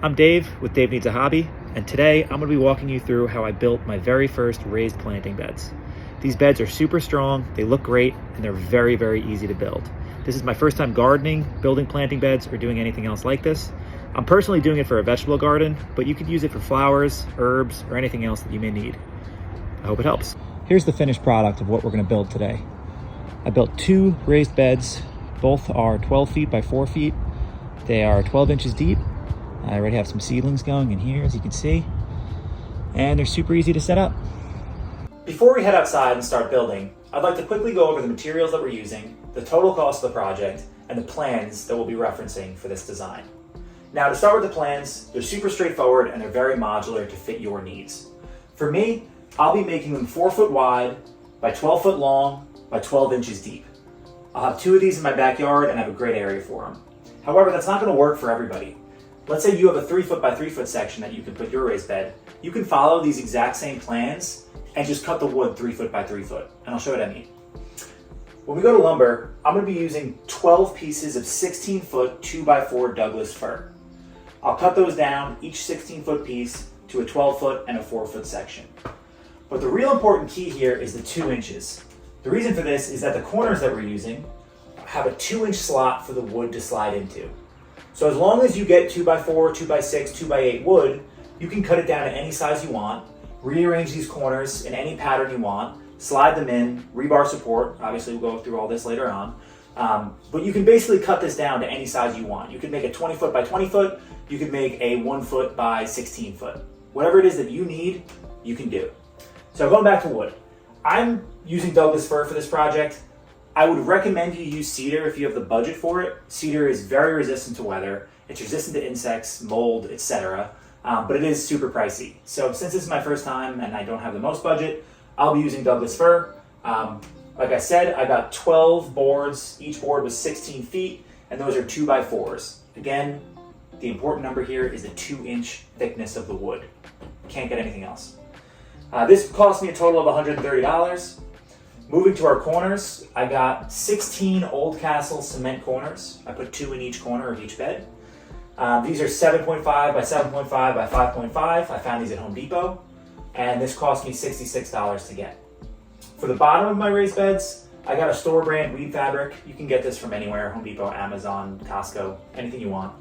I'm Dave with Dave Needs a Hobby, and today I'm going to be walking you through how I built my very first raised planting beds. These beds are super strong, they look great, and they're very, very easy to build. This is my first time gardening, building planting beds, or doing anything else like this. I'm personally doing it for a vegetable garden, but you could use it for flowers, herbs, or anything else that you may need. I hope it helps. Here's the finished product of what we're going to build today. I built 2 raised beds. Both are 12 feet by 4 feet. They are 12 inches deep. I already have some seedlings going in here, as you can see, and they're super easy to set up. Before we head outside and start building, I'd like to quickly go over the materials that we're using, the total cost of the project, and the plans that we'll be referencing for this design. Now, to start with the plans, they're super straightforward and they're very modular to fit your needs. For me, I'll be making them 4 foot wide by 12 foot long by 12 inches deep. I'll have 2 of these in my backyard and I have a great area for them. However, that's not going to work for everybody. Let's say you have a 3 foot by 3 foot section that you can put your raised bed. You can follow these exact same plans and just cut the wood 3 foot by 3 foot. And I'll show you what I mean. When we go to lumber, I'm going to be using 12 pieces of 16 foot 2 by 4 Douglas fir. I'll cut those down, each 16 foot piece, to a 12 foot and a 4 foot section. But the real important key here is the 2 inches. The reason for this is that the corners that we're using have a 2-inch slot for the wood to slide into. So as long as you get 2 by 4, 2 by 6, 2 by 8 wood, you can cut it down to any size you want, rearrange these corners in any pattern you want, slide them in, rebar support, obviously we'll go through all this later on, but you can basically cut this down to any size you want. You can make a 20 foot by 20 foot, you can make a 1 foot by 16 foot. Whatever it is that you need, you can do. So going back to wood, I'm using Douglas fir for this project. I would recommend you use cedar if you have the budget for it. Cedar is very resistant to weather. It's resistant to insects, mold, etc. But it is super pricey. So since this is my first time and I don't have the most budget, I'll be using Douglas fir. Like I said, I got 12 boards. Each board was 16 feet, and those are 2 by 4s. Again, the important number here is the 2-inch thickness of the wood. Can't get anything else. This cost me a total of $130. Moving to our corners, I got 16 Oldcastle cement corners. I put 2 in each corner of each bed. These are 7.5 by 7.5 by 5.5. I found these at Home Depot, and this cost me $66 to get. For the bottom of my raised beds, I got a store brand weed fabric. You can get this from anywhere, Home Depot, Amazon, Costco, anything you want.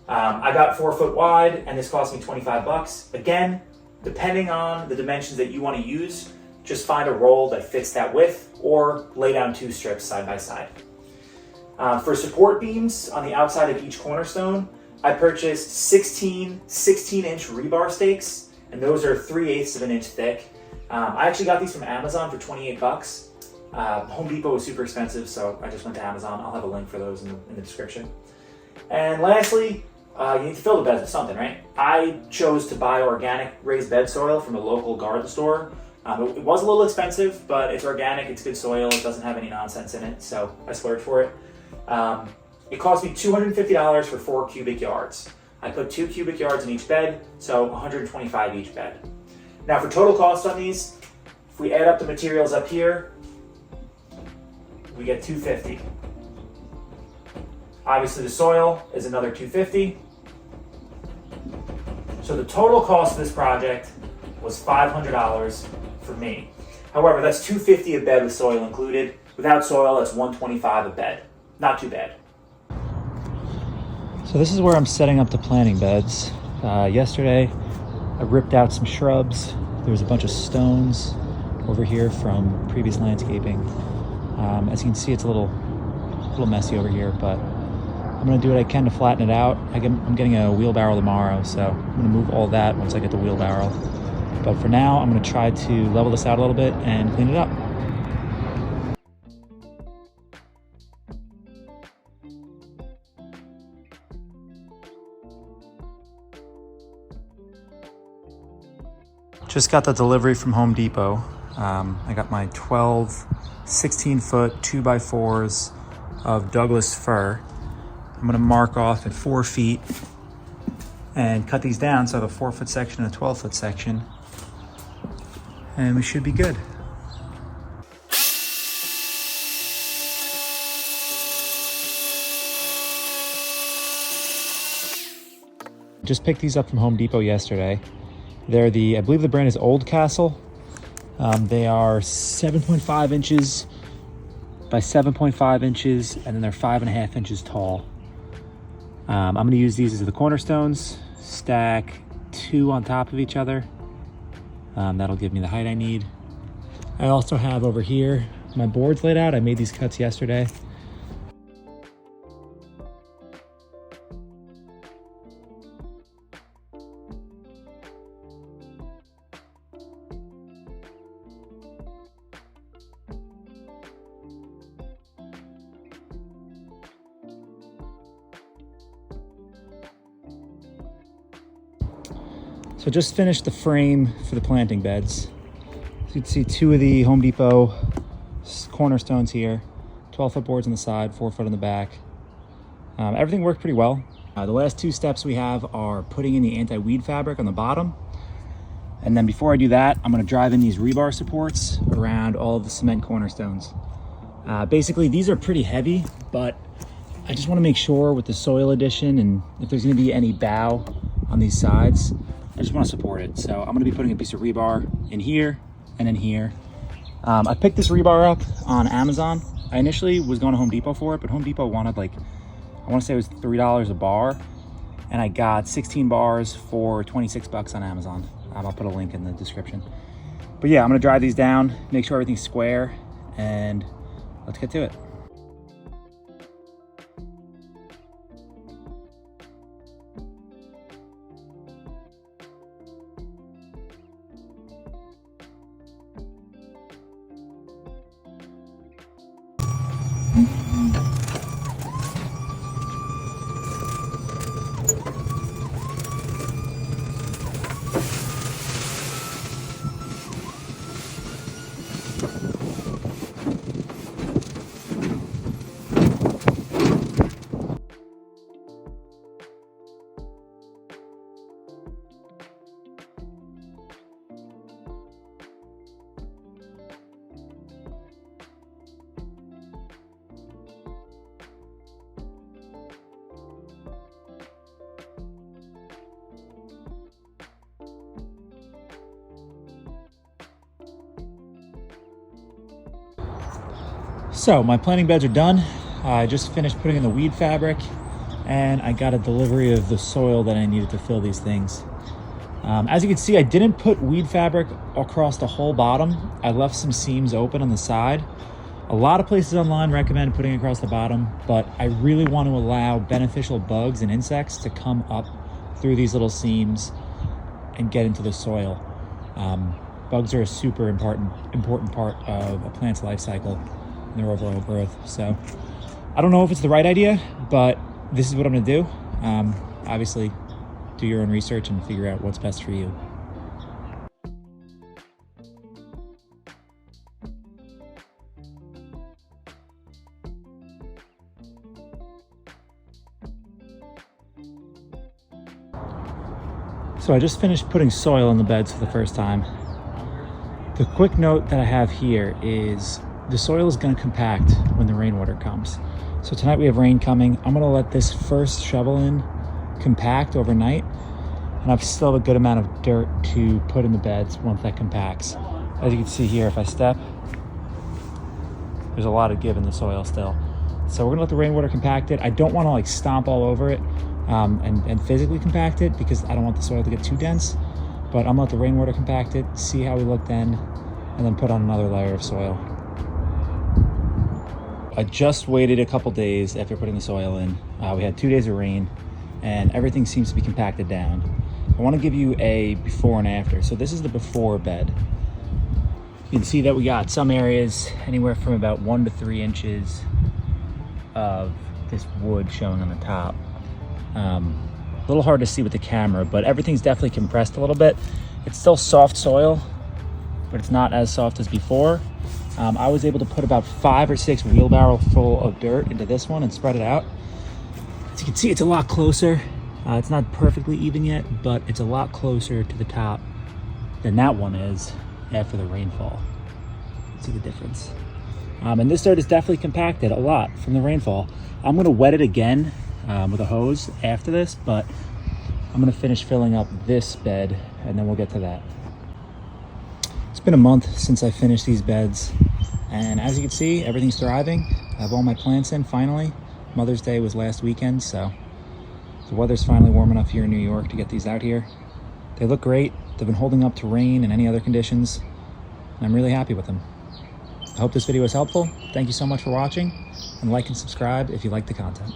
I got 4 foot wide, and this cost me 25 bucks. Again, depending on the dimensions that you want to use, just find a roll that fits that width or lay down 2 strips side by side. For support beams on the outside of each cornerstone, I purchased 16 16-inch rebar stakes, and those are 3/8 of an inch thick. I actually got these from Amazon for 28 bucks. Home Depot was super expensive, so I just went to Amazon. I'll have a link for those in the description. And lastly, you need to fill the beds with something, right? I chose to buy organic raised bed soil from a local garden store. It was a little expensive, but it's organic, it's good soil, it doesn't have any nonsense in it, so I splurged for it. It cost me $250 for 4 cubic yards. I put 2 cubic yards in each bed, so $125 each bed. Now for total cost on these, if we add up the materials up here, we get $250. Obviously the soil is another $250. So the total cost of this project was $500 for me. However, that's $250 a bed with soil included. Without soil, that's $125 a bed. Not too bad. So this is where I'm setting up the planting beds. Yesterday, I ripped out some shrubs. There was a bunch of stones over here from previous landscaping. As you can see, it's a little messy over here, but I'm gonna do what I can to flatten it out. I'm getting a wheelbarrow tomorrow, so I'm gonna move all that once I get the wheelbarrow. But for now, I'm gonna try to level this out a little bit and clean it up. Just got the delivery from Home Depot. I got my 12 16-foot 2 by 4s of Douglas fir. I'm gonna mark off at 4 feet and cut these down. So I have a 4 foot section and a 12 foot section, and we should be good. Just picked these up from Home Depot yesterday. They're I believe the brand is Oldcastle. They are 7.5 inches by 7.5 inches, and then they're 5.5 inches tall. I'm gonna use these as the cornerstones, stack 2 on top of each other. That'll give me the height I need. I also have over here my boards laid out. I made these cuts yesterday. So just finished the frame for the planting beds. So you can see 2 of the Home Depot cornerstones here, 12-foot boards on the side, 4-foot on the back. Everything worked pretty well. The last 2 steps we have are putting in the anti-weed fabric on the bottom. And then before I do that, I'm gonna drive in these rebar supports around all of the cement cornerstones. Basically, these are pretty heavy, but I just wanna make sure with the soil addition and if there's gonna be any bow on these sides, I just want to support it. So I'm going to be putting a piece of rebar in here and in here. I picked this rebar up on Amazon. I initially was going to Home Depot for it, but Home Depot wanted I want to say it was $3 a bar. And I got 16 bars for 26 bucks on Amazon. I'll put a link in the description. But yeah, I'm going to drive these down, make sure everything's square, and let's get to it. So my planting beds are done. I just finished putting in the weed fabric, and I got a delivery of the soil that I needed to fill these things. As you can see, I didn't put weed fabric across the whole bottom. I left some seams open on the side. A lot of places online recommend putting it across the bottom, but I really want to allow beneficial bugs and insects to come up through these little seams and get into the soil. Bugs are a super important part of a plant's life cycle and their overall growth. So I don't know if it's the right idea, but this is what I'm gonna do. Obviously, do your own research and figure out what's best for you. So I just finished putting soil in the beds for the first time. The quick note that I have here is the soil is going to compact when the rainwater comes. So tonight we have rain coming. I'm going to let this first shovel in compact overnight, and I've still have a good amount of dirt to put in the beds once that compacts. As you can see here, if I step, there's a lot of give in the soil still. So we're going to let the rainwater compact it. I don't want to like stomp all over it and physically compact it because I don't want the soil to get too dense, but I'm gonna let the rainwater compact it, see how we look then, and then put on another layer of soil. I just waited a couple days after putting the soil in. We had 2 days of rain and everything seems to be compacted down. I want to give you a before and after. So this is the before bed. You can see that we got some areas anywhere from about 1 to 3 inches of this wood showing on the top. A little hard to see with the camera, but everything's definitely compressed a little bit. It's still soft soil, but it's not as soft as before. I was able to put about 5 or 6 wheelbarrow full of dirt into this one and spread it out. As you can see, it's a lot closer. It's not perfectly even yet, but it's a lot closer to the top than that one is after the rainfall. See the difference. And this dirt is definitely compacted a lot from the rainfall. I'm gonna wet it again with a hose after this, but I'm gonna finish filling up this bed and then we'll get to that. It's been a month since I finished these beds, and as you can see, everything's thriving. I have all my plants in finally. Mother's Day was last weekend, so the weather's finally warm enough here in New York to get these out here. They look great. They've been holding up to rain and any other conditions, and I'm really happy with them. I hope this video was helpful. Thank you so much for watching, and like and subscribe if you like the content.